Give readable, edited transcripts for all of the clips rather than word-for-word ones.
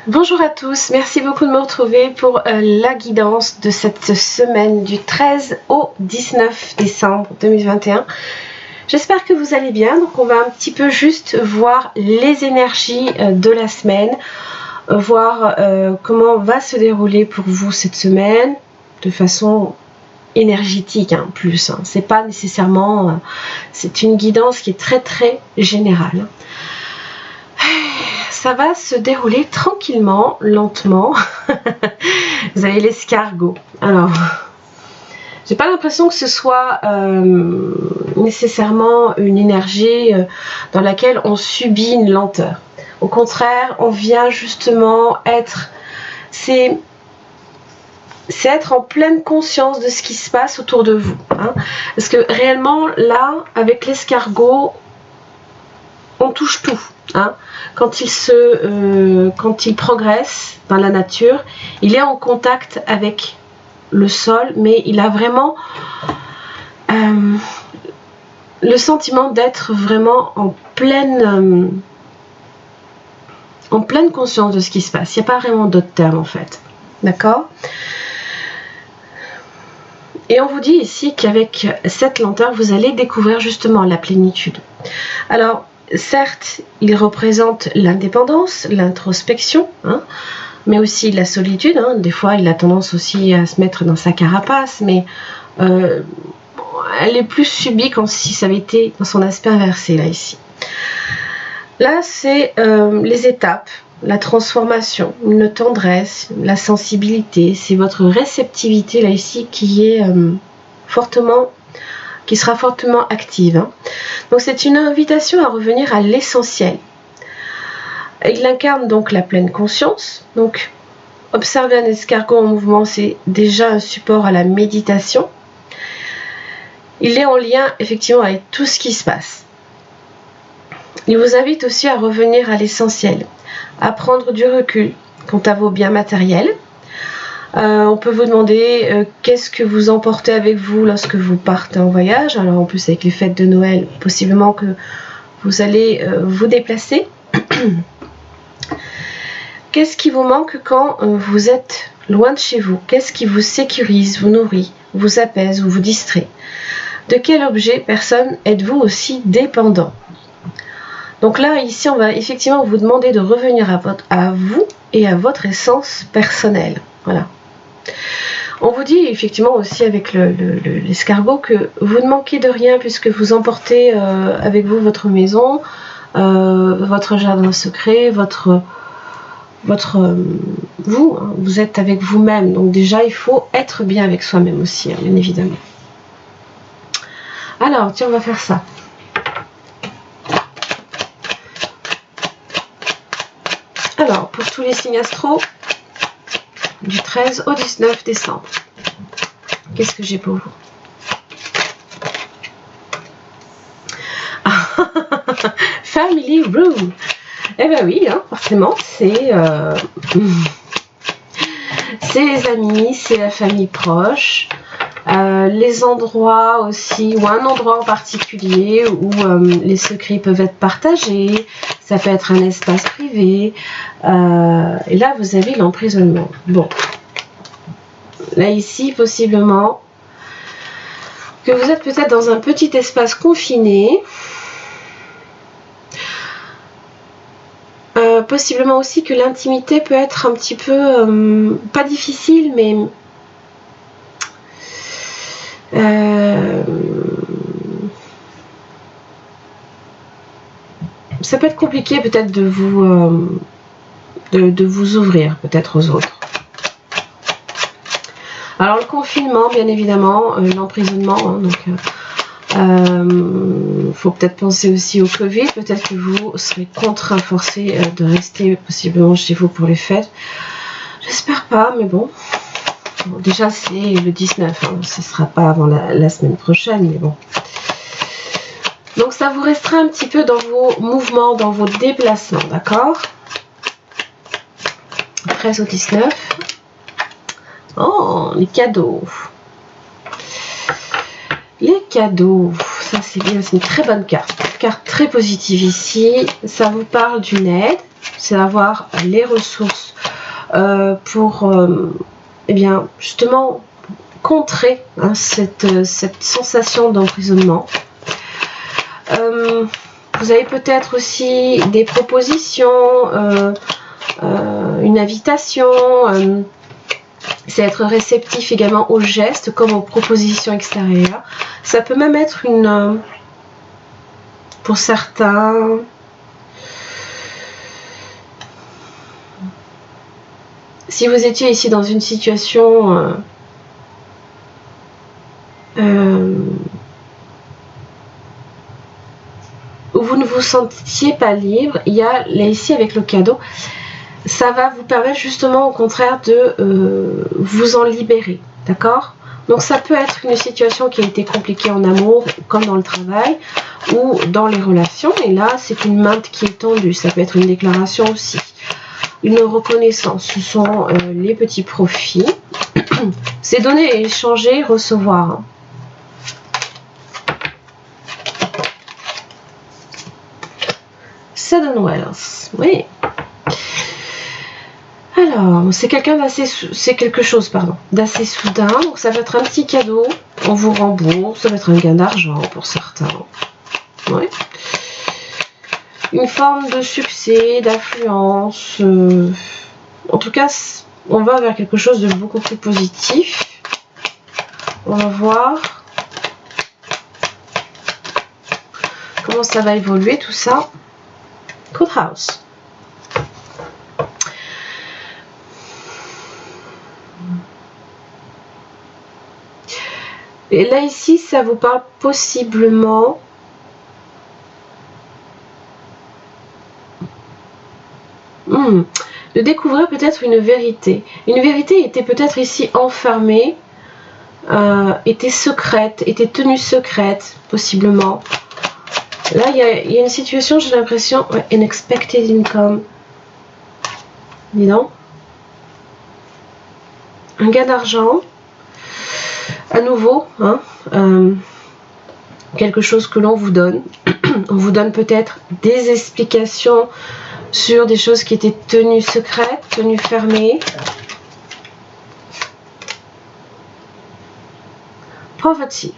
Bonjour à tous, merci beaucoup de me retrouver pour la guidance de cette semaine du 13 au 19 décembre 2021. J'espère que vous allez bien, donc on va un petit peu juste voir les énergies de la semaine, voir comment va se dérouler pour vous cette semaine de façon énergétique plus, c'est pas nécessairement, c'est une guidance qui est très générale. Ça va se dérouler tranquillement, lentement. Vous avez l'escargot. Alors, j'ai pas l'impression que ce soit nécessairement une énergie dans laquelle on subit une lenteur. Au contraire, on vient justement être... C'est être en pleine conscience de ce qui se passe autour de vous. Parce que réellement, là, avec l'escargot, on touche tout. Quand il progresse dans la nature, il est en contact avec le sol, mais il a vraiment le sentiment d'être vraiment en pleine conscience de ce qui se passe. Il n'y a pas vraiment d'autres termes en fait. D'accord ? Et on vous dit ici qu'avec cette lenteur, vous allez découvrir justement la plénitude. Alors, certes, il représente l'indépendance, l'introspection, mais aussi la solitude. Des fois, il a tendance aussi à se mettre dans sa carapace, mais elle est plus subie quand si ça avait été dans son aspect inversé, là, ici. Là, c'est les étapes, la transformation, une tendresse, la sensibilité. C'est votre réceptivité, là, ici, qui sera fortement active. Donc c'est une invitation à revenir à l'essentiel. Il incarne donc la pleine conscience. Donc observer un escargot en mouvement, c'est déjà un support à la méditation. Il est en lien effectivement avec tout ce qui se passe. Il vous invite aussi à revenir à l'essentiel, à prendre du recul quant à vos biens matériels. On peut vous demander qu'est-ce que vous emportez avec vous lorsque vous partez en voyage. Alors en plus avec les fêtes de Noël, possiblement que vous allez vous déplacer. Qu'est-ce qui vous manque quand vous êtes loin de chez vous? Qu'est-ce qui vous sécurise, vous nourrit, vous apaise ou vous distrait? De quel objet, personne êtes-vous aussi dépendant? Donc là, ici, on va effectivement vous demander de revenir à vous et à votre essence personnelle. Voilà. On vous dit effectivement aussi avec l'escargot que vous ne manquez de rien puisque vous emportez avec vous votre maison, votre jardin secret, vous êtes avec vous-même. Donc déjà, il faut être bien avec soi-même aussi, bien évidemment. Alors, tiens, on va faire ça. Alors, pour tous les signes astro, du 13 au 19 décembre. Qu'est-ce que j'ai pour vous? Family Room. Eh ben oui, forcément, c'est les amis, c'est la famille proche, les endroits aussi, ou un endroit en particulier où les secrets peuvent être partagés, ça peut être un espace privé, et là vous avez l'emprisonnement. Bon, là ici possiblement que vous êtes peut-être dans un petit espace confiné, possiblement aussi que l'intimité peut être un petit peu, pas difficile, mais ça peut être compliqué peut-être de vous ouvrir peut-être aux autres. Alors le confinement, bien évidemment, l'emprisonnement, faut peut-être penser aussi au Covid, peut-être que vous serez contraint, forcé de rester possiblement chez vous pour les fêtes. J'espère pas, mais bon. Déjà c'est le 19, ce ne sera pas avant la semaine prochaine, mais bon. Donc ça vous restera un petit peu dans vos mouvements, dans vos déplacements, d'accord? 13 au 19. Oh, les cadeaux. Les cadeaux, ça c'est bien, c'est une très bonne carte. carte très positive ici. Ça vous parle d'une aide, c'est avoir les ressources pour eh bien, justement contrer hein, cette sensation d'emprisonnement. Vous avez peut-être aussi des propositions, une invitation, c'est être réceptif également aux gestes comme aux propositions extérieures. Ça peut même être une, pour certains, si vous étiez ici dans une situation où vous ne vous sentiez pas libre, il y a là ici avec le cadeau, ça va vous permettre justement au contraire de vous en libérer, d'accord? Donc ça peut être une situation qui a été compliquée en amour, comme dans le travail, ou dans les relations, et là c'est une main qui est tendue, ça peut être une déclaration aussi. Une reconnaissance, ce sont les petits profits. C'est donner et échanger, recevoir. Sudden wealth, oui. Alors, c'est quelque chose, pardon, d'assez soudain. Donc ça va être un petit cadeau, on vous rembourse, ça va être un gain d'argent pour certains. Oui. Une forme de succès, d'affluence. En tout cas, on va vers quelque chose de beaucoup plus positif. On va voir comment ça va évoluer tout ça. Good house. Et là ici, ça vous parle possiblement de découvrir peut-être une vérité. Une vérité était peut-être ici enfermée, était secrète, était tenue secrète, possiblement. Là, il y a une situation, j'ai l'impression, unexpected income. Dis donc. Un gain d'argent. À nouveau, hein, quelque chose que l'on vous donne. On vous donne peut-être des explications sur des choses qui étaient tenues secrètes, tenues fermées. Poverty.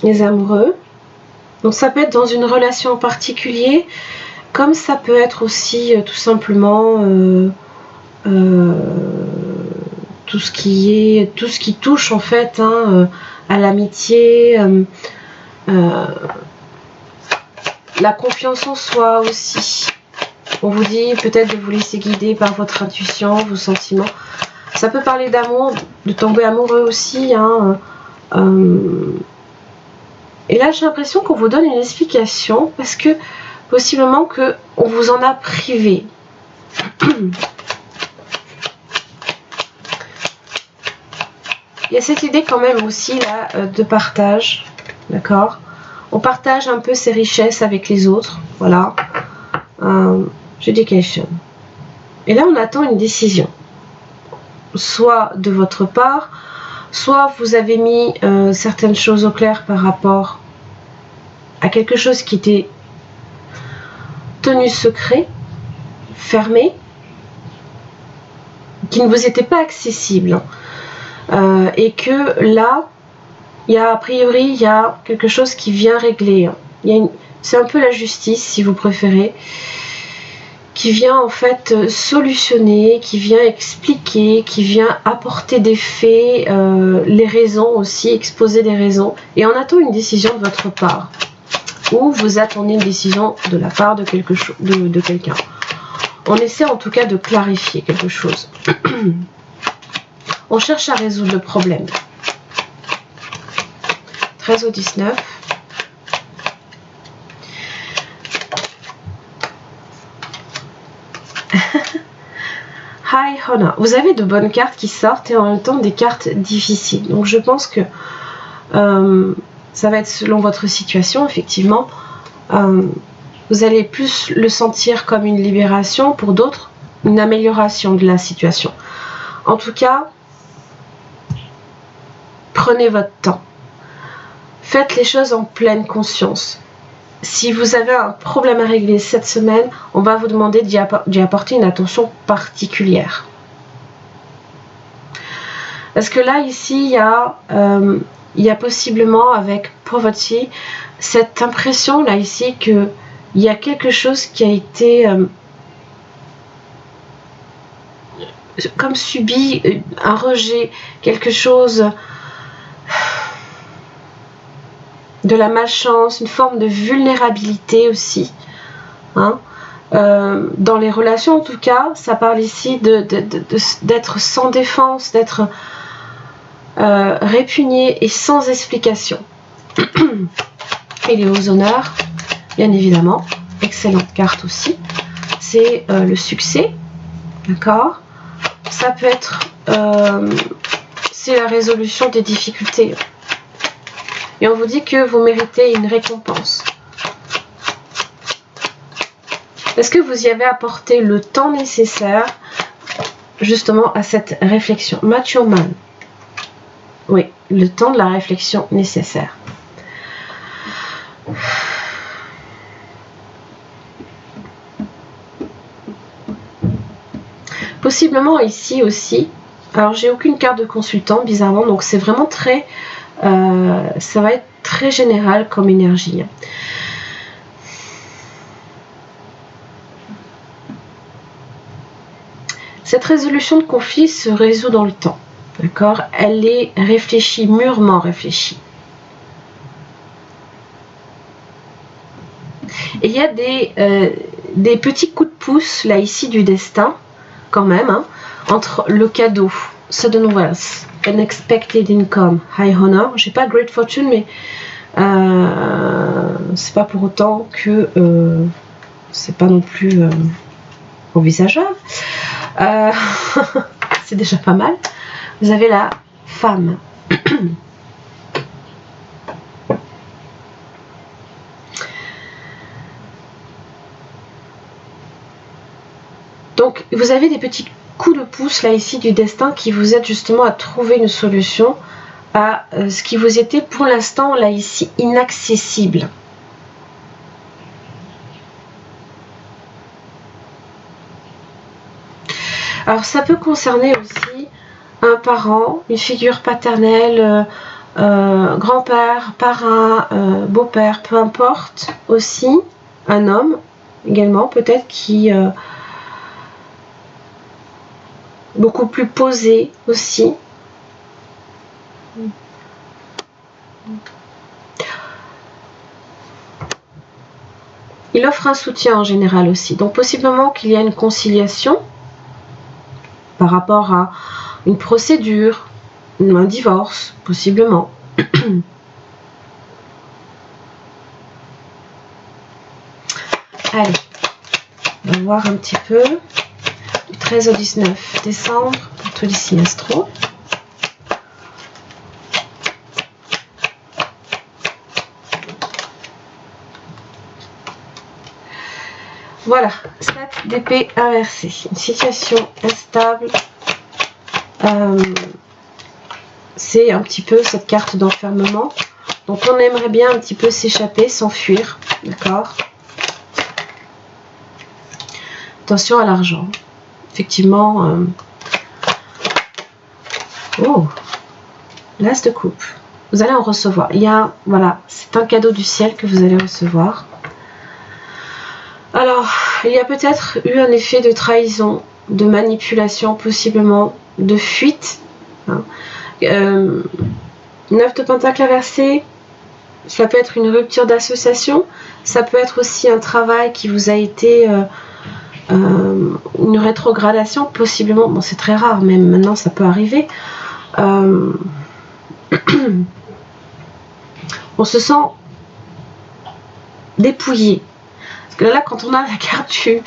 Les amoureux. Donc ça peut être dans une relation en particulier, comme ça peut être aussi tout simplement tout ce qui touche en fait hein, à l'amitié, la confiance en soi aussi. On vous dit peut-être de vous laisser guider par votre intuition, vos sentiments. Ça peut parler d'amour, de tomber amoureux aussi. Hein, et là, j'ai l'impression qu'on vous donne une explication parce que possiblement qu'on vous en a privé. Il y a cette idée quand même aussi là de partage, d'accord? On partage un peu ses richesses avec les autres, voilà. Judication. Et là, on attend une décision, soit de votre part, soit vous avez mis certaines choses au clair par rapport à quelque chose qui était tenu secret, fermé, qui ne vous était pas accessible. Et que là, il y a a priori, il y a quelque chose qui vient régler. C'est un peu la justice, si vous préférez, qui vient en fait solutionner, qui vient expliquer, qui vient apporter des faits, les raisons aussi, exposer des raisons. Et on attend une décision de votre part. Ou vous attendez une décision de la part de quelqu'un. On essaie en tout cas de clarifier quelque chose. On cherche à résoudre le problème. 13 au 19. High Honor. Vous avez de bonnes cartes qui sortent et en même temps des cartes difficiles. Donc je pense que ça va être selon votre situation, effectivement. Vous allez plus le sentir comme une libération, pour d'autres, une amélioration de la situation. En tout cas, prenez votre temps. Faites les choses en pleine conscience. Si vous avez un problème à régler cette semaine, on va vous demander d'y apporter une attention particulière. Parce que là, ici, il y a possiblement, avec Poverty, cette impression, là, ici, qu'il y a quelque chose qui a été comme subi, un rejet, quelque chose de la malchance, une forme de vulnérabilité aussi. Hein. Dans les relations, en tout cas, ça parle ici d'être sans défense, d'être répugné et sans explication. Et les hauts honneurs, bien évidemment, excellente carte aussi. C'est le succès, d'accord. Ça peut être, c'est la résolution des difficultés. Et on vous dit que vous méritez une récompense. Est-ce que vous y avez apporté le temps nécessaire justement à cette réflexion? Mature man. Oui, le temps de la réflexion nécessaire. Possiblement ici aussi. Alors j'ai aucune carte de consultant bizarrement, donc c'est vraiment très... ça va être très général comme énergie. Cette résolution de conflit se résout dans le temps. D'accord? Elle est réfléchie, mûrement réfléchie. Et il y a des petits coups de pouce, là, ici, du destin, quand même, hein, entre le cadeau, sudden wealth, unexpected income, high honor. J'ai pas great fortune, mais c'est pas pour autant que c'est pas non plus envisageable. C'est déjà pas mal. Vous avez la femme. Donc, vous avez des petits coups de pouce là ici du destin qui vous aident justement à trouver une solution à ce qui vous était pour l'instant là ici inaccessible. Alors, ça peut concerner aussi un parent, une figure paternelle, grand-père, parrain, beau-père, peu importe, aussi un homme également peut-être qui beaucoup plus posé aussi. Il offre un soutien en général aussi, donc possiblement qu'il y a une conciliation par rapport à une procédure, un divorce, possiblement. Allez, on va voir un petit peu. Du 13 au 19 décembre, pour tous les signes astro. Voilà, 7 d'épée inversée. Une situation instable. C'est un petit peu cette carte d'enfermement. Donc on aimerait bien un petit peu s'échapper, s'enfuir. D'accord? Attention à l'argent. Effectivement. Oh, l'as de coupe. Vous allez en recevoir. Il y a, voilà, c'est un cadeau du ciel que vous allez recevoir. Alors, il y a peut-être eu un effet de trahison, de manipulation, possiblement de fuite. Hein. 9 de pentacle inversé, ça peut être une rupture d'association, ça peut être aussi un travail qui vous a été une rétrogradation, possiblement, bon c'est très rare, même maintenant ça peut arriver. On se sent dépouillé. Parce que là, quand on a la carte du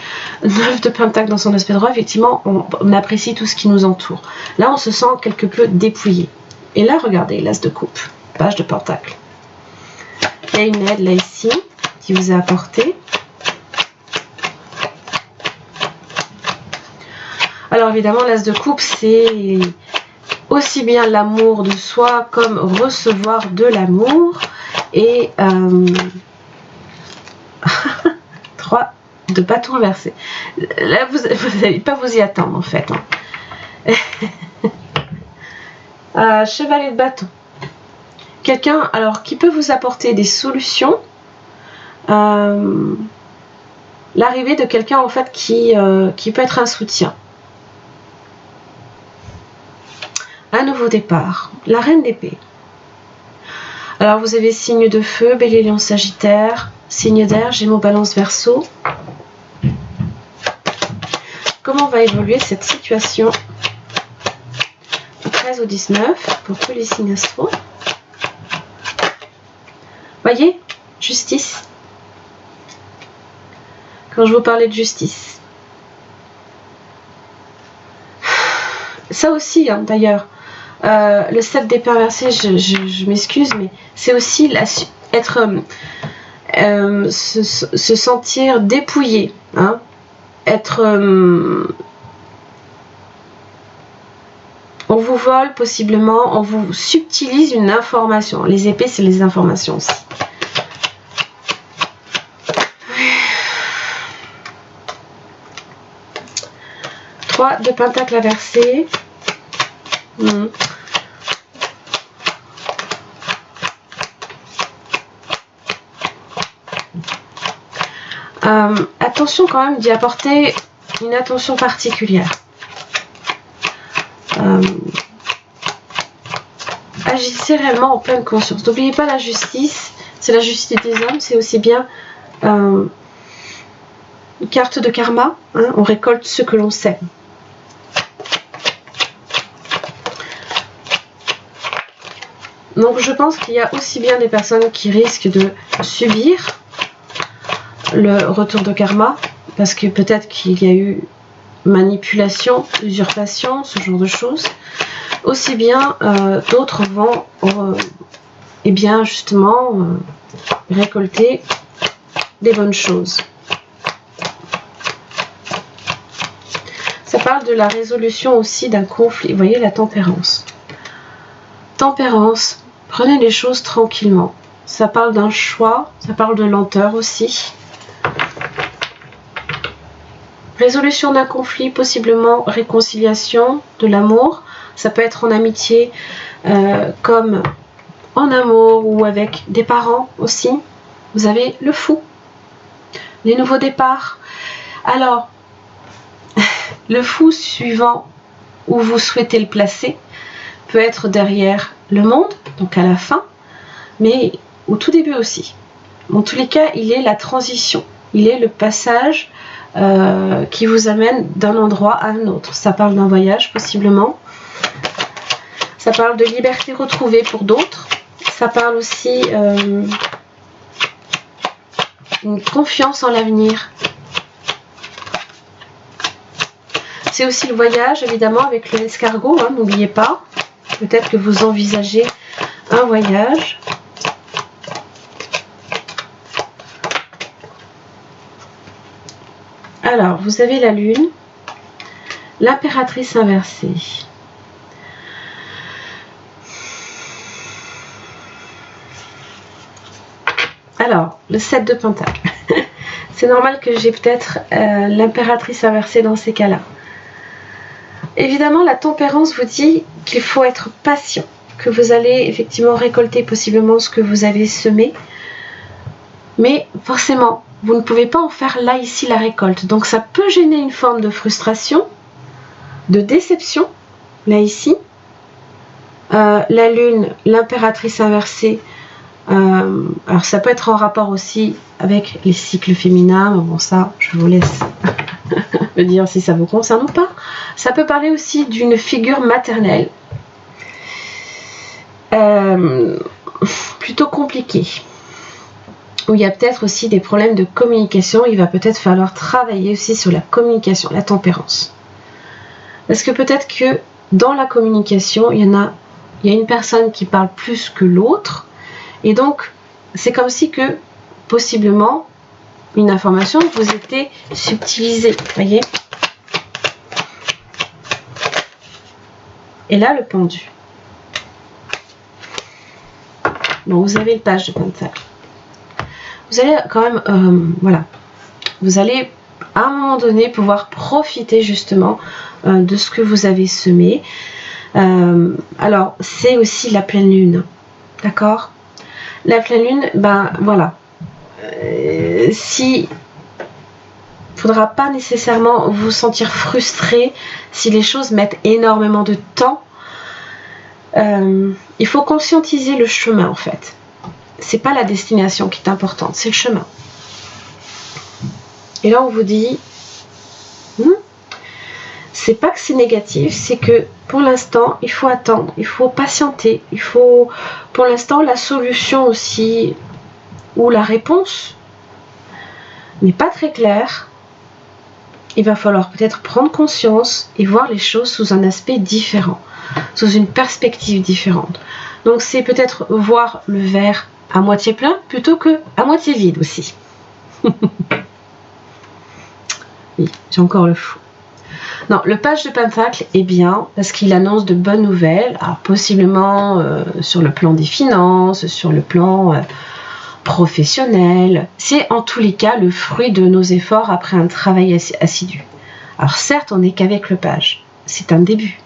9 de pentacle dans son aspect droit, effectivement, on apprécie tout ce qui nous entoure. Là, on se sent quelque peu dépouillé. Et là, regardez, l'as de coupe, page de pentacle. Il y a une aide là ici qui vous est apportée. Alors évidemment, l'as de coupe, c'est aussi bien l'amour de soi comme recevoir de l'amour. Et 3 de bâton inversé. Là, vous n'allez pas vous y attendre en fait. Chevalier de bâton. Quelqu'un alors qui peut vous apporter des solutions. L'arrivée de quelqu'un en fait qui peut être un soutien. Un nouveau départ. La reine d'épée. Alors vous avez signe de feu, Bélier, Lion, Sagittaire, signe d'air, Gémeaux, Balance, Verseau. Comment va évoluer cette situation du 13 au 19 pour tous les signes astro? Voyez, justice. Quand je vous parlais de justice. Ça aussi, hein, d'ailleurs. Le 7 d'épée inversé, je m'excuse, mais c'est aussi se sentir dépouillé, hein, on vous vole possiblement, on vous subtilise une information. Les épées, c'est les informations aussi. De pentacle inversé. Attention quand même d'y apporter une attention particulière. Agissez réellement en pleine conscience. N'oubliez pas la justice. C'est la justice des hommes. C'est aussi bien une carte de karma. Hein, on récolte ce que l'on sème. Donc je pense qu'il y a aussi bien des personnes qui risquent de subir le retour de karma, parce que peut-être qu'il y a eu manipulation, usurpation, ce genre de choses. Aussi bien d'autres vont et bien justement récolter des bonnes choses. Ça parle de la résolution aussi d'un conflit. Vous voyez la tempérance. Tempérance. Prenez les choses tranquillement. Ça parle d'un choix, ça parle de lenteur aussi. Résolution d'un conflit, possiblement réconciliation, de l'amour. Ça peut être en amitié, comme en amour ou avec des parents aussi. Vous avez le fou, les nouveaux départs. Alors, le fou suivant où vous souhaitez le placer peut être derrière le monde, donc à la fin, mais au tout début aussi. En tous les cas, il est la transition, il est le passage qui vous amène d'un endroit à un autre. Ça parle d'un voyage possiblement, ça parle de liberté retrouvée pour d'autres, ça parle aussi une confiance en l'avenir. C'est aussi le voyage, évidemment, avec l'escargot, hein, n'oubliez pas. Peut-être que vous envisagez un voyage. Alors, vous avez la lune, l'impératrice inversée. Alors, le 7 de pentacle. C'est normal que j'ai peut-être l'impératrice inversée dans ces cas-là. Évidemment, la tempérance vous dit qu'il faut être patient, que vous allez effectivement récolter possiblement ce que vous avez semé. Mais forcément, vous ne pouvez pas en faire là, ici, la récolte. Donc ça peut gêner une forme de frustration, de déception, là, ici. La lune, l'impératrice inversée, alors ça peut être en rapport aussi avec les cycles féminins, mais bon ça, je vous laisse me dire si ça vous concerne ou pas. Ça peut parler aussi d'une figure maternelle, plutôt compliquée, où il y a peut-être aussi des problèmes de communication. Il va peut-être falloir travailler aussi sur la communication, la tempérance. Parce que peut-être que dans la communication, il y a une personne qui parle plus que l'autre, et donc c'est comme si que possiblement une information vous était subtilisée, voyez. Et là, le pendu. Bon, vous avez le page de Pentacle. Vous allez quand même, voilà, vous allez à un moment donné pouvoir profiter justement de ce que vous avez semé. Alors, c'est aussi la pleine lune, d'accord? La pleine lune, ben voilà, si faudra pas nécessairement vous sentir frustré si les choses mettent énormément de temps. Il faut conscientiser le chemin en fait. C'est pas la destination qui est importante, c'est le chemin. Et là on vous dit, c'est pas que c'est négatif, c'est que pour l'instant il faut attendre, il faut patienter, il faut, pour l'instant la solution aussi ou la réponse n'est pas très claire. Il va falloir peut-être prendre conscience et voir les choses sous un aspect différent, sous une perspective différente. Donc c'est peut-être voir le verre à moitié plein plutôt que à moitié vide aussi. Oui, j'ai encore le fou. Non, le page de Pentacle est bien parce qu'il annonce de bonnes nouvelles, alors possiblement sur le plan des finances, sur le plan professionnel. C'est en tous les cas le fruit de nos efforts après un travail assidu. Alors certes, on n'est qu'avec le page, c'est un début.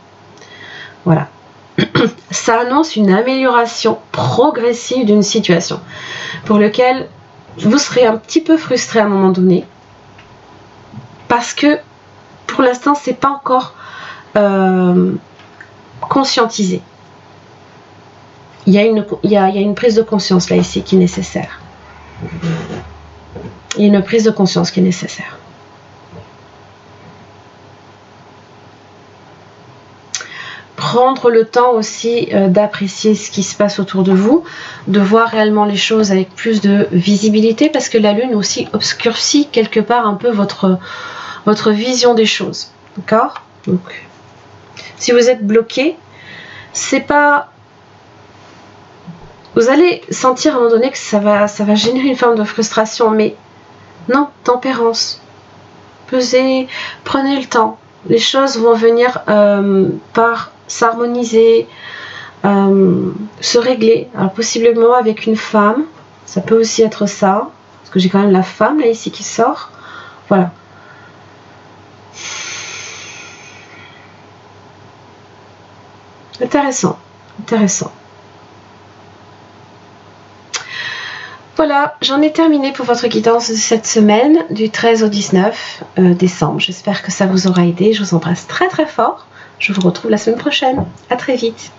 Voilà. Ça annonce une amélioration progressive d'une situation pour laquelle vous serez un petit peu frustré à un moment donné parce que pour l'instant c'est pas encore conscientisé. Il y a une prise de conscience là ici qui est nécessaire. Il y a une prise de conscience qui est nécessaire. Prendre le temps aussi d'apprécier ce qui se passe autour de vous, de voir réellement les choses avec plus de visibilité parce que la lune aussi obscurcit quelque part un peu votre vision des choses. D'accord? Donc, si vous êtes bloqué, c'est pas... Vous allez sentir à un moment donné que ça va générer une forme de frustration, mais non, tempérance. Pesez, prenez le temps. Les choses vont venir par s'harmoniser, se régler. Alors possiblement avec une femme, ça peut aussi être ça, parce que j'ai quand même la femme là ici qui sort. Voilà. Intéressant, intéressant. Voilà, j'en ai terminé pour votre guidance de cette semaine, du 13 au 19 décembre. J'espère que ça vous aura aidé. Je vous embrasse très très fort. Je vous retrouve la semaine prochaine. À très vite.